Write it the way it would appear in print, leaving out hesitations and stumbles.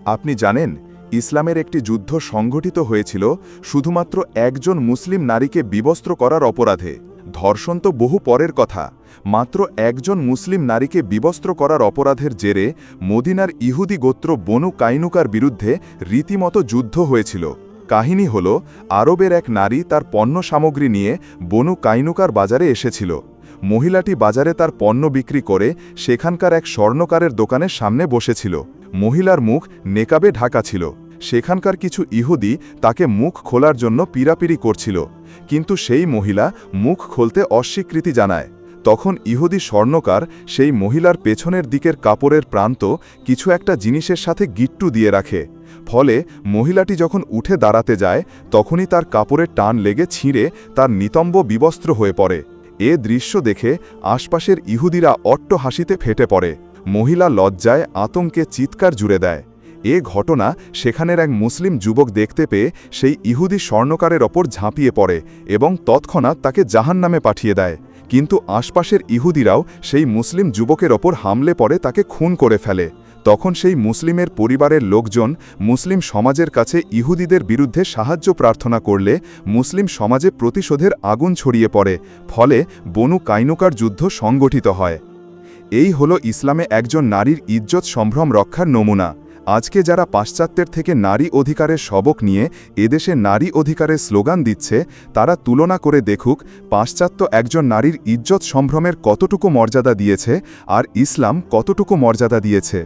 আপনি জানেন, ইসলামের একটি যুদ্ধ সংঘটিত হয়েছিল শুধুমাত্র একজন মুসলিম নারীকে বিবস্ত্র করার অপরাধে। ধর্ষণ তো বহু পরের কথা, মাত্র একজন মুসলিম নারীকে বিবস্ত্র করার অপরাধের জেরে মদিনার ইহুদি গোত্র বনু কাইনুকার বিরুদ্ধে রীতিমতো যুদ্ধ হয়েছিল। কাহিনী হল, আরবের এক নারী তার পণ্য সামগ্রী নিয়ে বনু কাইনুকার বাজারে এসেছিল। মহিলাটি বাজারে তার পণ্য বিক্রি করে সেখানকার এক স্বর্ণকারের দোকানের সামনে বসেছিল। মহিলার মুখ নেকাবে ঢাকা ছিল। সেখানকার কিছু ইহুদি তাকে মুখ খোলার জন্য পীড়াপিড়ি করছিল, কিন্তু সেই মহিলা মুখ খুলতে অস্বীকৃতি জানায়। তখন ইহুদি স্বর্ণকার সেই মহিলার পেছনের দিকের কাপড়ের প্রান্ত কিছু একটা জিনিসের সাথে গিট্টু দিয়ে রাখে। ফলে মহিলাটি যখন উঠে দাঁড়াতে যায় তখনই তার কাপড়ের টান লেগে ছিঁড়ে তার নিতম্ব বিবস্ত্র হয়ে পড়ে। এ দৃশ্য দেখে আশপাশের ইহুদিরা অট্ট হাসিতে ফেটে পড়ে। মহিলা লজ্জায় আতঙ্কে চিৎকার জুড়ে দেয়। এ ঘটনা সেখানের এক মুসলিম যুবক দেখতে পেয়ে সেই ইহুদি স্বর্ণকারের ওপর ঝাঁপিয়ে পড়ে এবং তৎক্ষণাৎ তাকে জাহান্নামে পাঠিয়ে দেয়। কিন্তু আশপাশের ইহুদিরাও সেই মুসলিম যুবকের ওপর হামলে পড়ে তাকে খুন করে ফেলে। তখন সেই মুসলিমের পরিবারের লোকজন মুসলিম সমাজের কাছে ইহুদিদের বিরুদ্ধে সাহায্য প্রার্থনা করলে মুসলিম সমাজে প্রতিশোধের আগুন ছড়িয়ে পড়ে। ফলে বনু কাইনুকার যুদ্ধ সংগঠিত হয়। এই হলো ইসলামে একজন নারীর ইজ্জত সম্ভ্রম রক্ষার নমুনা। আজকে যারা পাশ্চাত্যের থেকে নারী অধিকারের সবক নিয়ে এদেশে নারী অধিকারের স্লোগান দিচ্ছে, তারা তুলনা করে দেখুক পাশ্চাত্য একজন নারীর ইজ্জত সম্ভ্রমের কতটুকু মর্যাদা দিয়েছে আর ইসলাম কতটুকু মর্যাদা দিয়েছে।